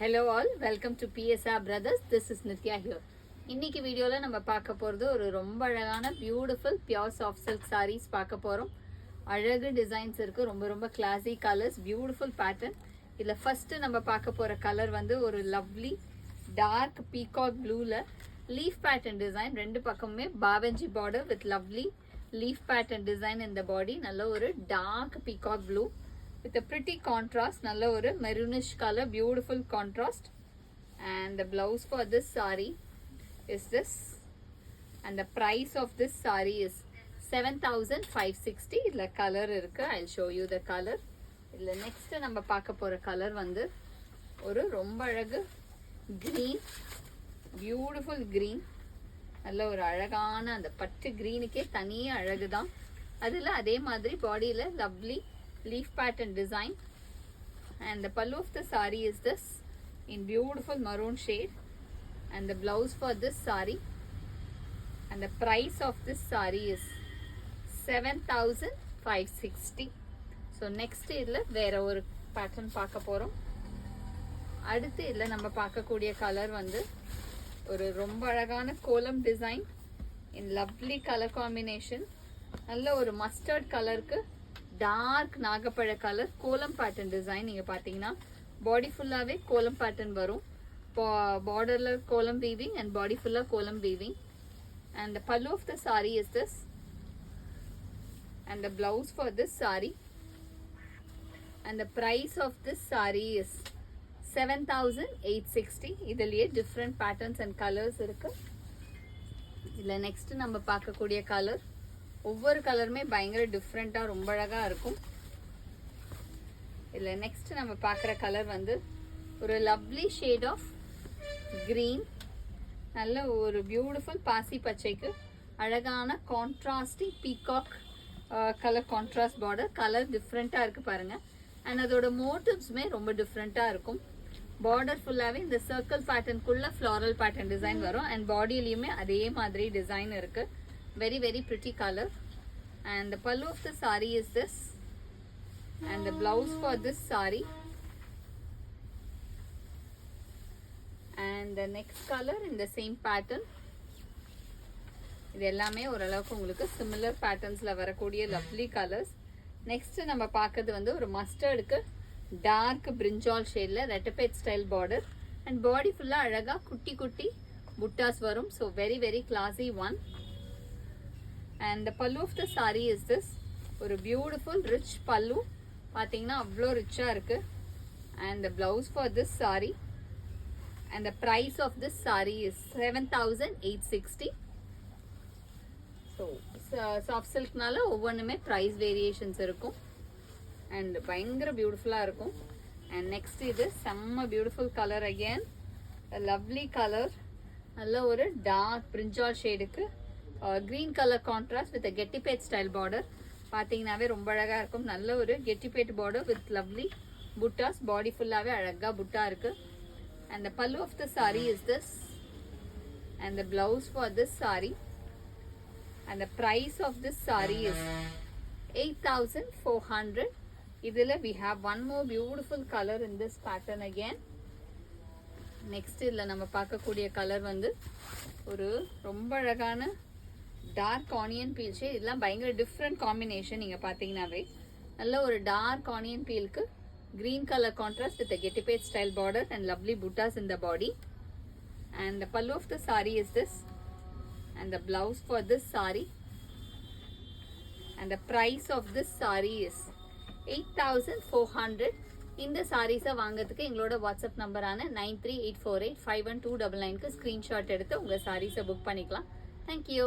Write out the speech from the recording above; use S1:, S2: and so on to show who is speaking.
S1: Hello all, welcome to PSR Brothers. This is Nitya here. இன்னைக்கு வீடியோல நம்ம பார்க்க போறது ஒரு ரொம்ப அழகான beautiful pure soft silk sarees பார்க்க போறோம். அழகு டிசைன்ஸ் இருக்கு, ரொம்ப கிளாசி கலர்ஸ், பியூட்டிஃபுல் பேட்டர்ன். இதுல ஃபர்ஸ்ட் நம்ம பார்க்க போற கலர் வந்து ஒரு லவ்லி டார்க் பீகாக் ப்ளூல லீஃப் பேட்டர்ன் டிசைன். ரெண்டு பக்கமுமே பாவஞ்சி border with lovely leaf pattern design in the body. நல்ல ஒரு dark peacock blue with a pretty contrast, nalla oru maroonish color, beautiful contrast. And the blouse for this saree is this, and the price of this saree is 7560. idla color irukku, I'll show you the color. idla next நம்ம பார்க்க போற color வந்து ஒரு ரொம்ப அழகு green, beautiful green. நல்ல ஒரு அழகான அந்த பட்டு greenக்கே தனி அழகு தான். அதுல அதே மாதிரி பாடியில lovely leaf pattern design, and the pallu of the saree is this in beautiful maroon shade, and the blouse for this saree, and the price of this saree is 7560. so next idla vera oru pattern paaka porom. அடுத்து idla நம்ம பார்க்க கூடிய colour வந்து ஒரு ரொம்ப அழகான கோலம் design in lovely color combination. நல்ல ஒரு மஸ்டர்ட் கலருக்கு டார்க் நாகப்பழ கலர் கோலம் பேட்டர்ன் டிசைன். நீங்க பாத்தீங்கன்னா பாடி ஃபுல்லாவே கோலம் பேட்டர்ன் வரும். பார்டர்ல கோலம் வீவிங் அண்ட் பாடி ஃபுல்லா கோலம் weaving. And the pallu of the saree is this, and the blouse for this saree, and the price of this saree is 7860. இதுலயே டிஃபரண்ட் பேட்டர்ன்ஸ் அண்ட் கலர்ஸ் இருக்கு. இதுல நெக்ஸ்ட் நம்ம பார்க்கக்கூடிய கலர் ஒவ்வொரு கலருமே பயங்கர டிஃப்ரெண்டா ரொம்ப அழகா இருக்கும். இதுல நெக்ஸ்ட் நம்ம பார்க்குற கலர் வந்து ஒரு லவ்லி ஷேட் ஆஃப் கிரீன். நல்ல ஒரு பியூட்டிஃபுல் பாசி பச்சைக்கு அழகான contrasting peacock colour contrast border. Colour டிஃப்ரெண்டா இருக்கு பாருங்க. அண்ட் அதோட மோட்டிவ்ஸுமே ரொம்ப டிஃப்ரெண்டா இருக்கும். பார்டர் ஃபுல்லாவே இந்த சர்க்கிள் பேட்டர்னுக்குள்ள ஃப்ளாரல் பேட்டர்ன் டிசைன் வரும். அண்ட் பாடியிலயுமே அதே மாதிரி டிசைன் இருக்கு. very pretty color. And the pallu of the saree is this, and the blouse for this saree, and the next color in the same pattern. இது எல்லாமே ஓரளவுக்கு உங்களுக்கு similar பேட்டர்ன்ஸ்ல வரக்கூடிய lovely colours. Next நம்ம பார்க்கிறது வந்து ஒரு மஸ்டர்டுக்கு டார்க் பிரிஞ்சால் ஷேட்ல ரெட்டபேட் ஸ்டைல் பார்டர் அண்ட் பாடி ஃபுல்லா அழகா குட்டி குட்டி புட்டாஸ் வரும். So very classy one. and the pallu of the saree is this, ஒரு beautiful rich pallu. பாத்தீங்கன்னா அவ்வளோ ரிச்சா இருக்கு. and the blouse for this saree, and the price of this saree is 7860. so soft silkனால ஒவ்வொன்றுமே price variations இருக்கும். and பயங்கர பியூட்டிஃபுல்லா இருக்கும். and next இது செம்ம beautiful colour. again a lovely color. நல்ல ஒரு டார்க் பிரிஞ்சால் ஷேடுக்கு கிரீன் கலர் கான்ட்ராஸ்ட் வித் கெட்டிபேட் ஸ்டைல் பார்டர். பார்த்தீங்கன்னாவே ரொம்ப அழகா இருக்கும். நல்ல ஒரு கெட்டிபேட் பார்டர் வித் லவ்லி புட்டாஸ். பாடி ஃபுல்லாவே அழகா புட்டா இருக்கு. And the pallu of the saree is this, and the blouse for this saree, and the price of this saree is 8400. இதுல we have one more beautiful color in this pattern again. Next இதுல நம்ம பார்க்கக்கூடிய colour வந்து ஒரு ரொம்ப அழகான dark onion feel shade. இதெல்லாம் பயங்கர டிஃப்ரெண்ட் காம்பினேஷன். நீங்க பாத்தீங்கன்னாவே நல்ல ஒரு டார்க் ஆனியன் பீலுக்கு கிரீன் கலர் கான்ட்ராஸ்ட் வித் கெட்டிபேட் style border and lovely buttas in the body. And the pallu of the saree is this, and the blouse for this saree, and the price of this saree is 8400. இந்த சாரீஸை வாங்கிறதுக்கு எங்களோட WhatsApp நம்பரான 9384851299க்கு screenshot எடுத்து உங்க சாரீஸை book பண்ணிக்கலாம். Thank you.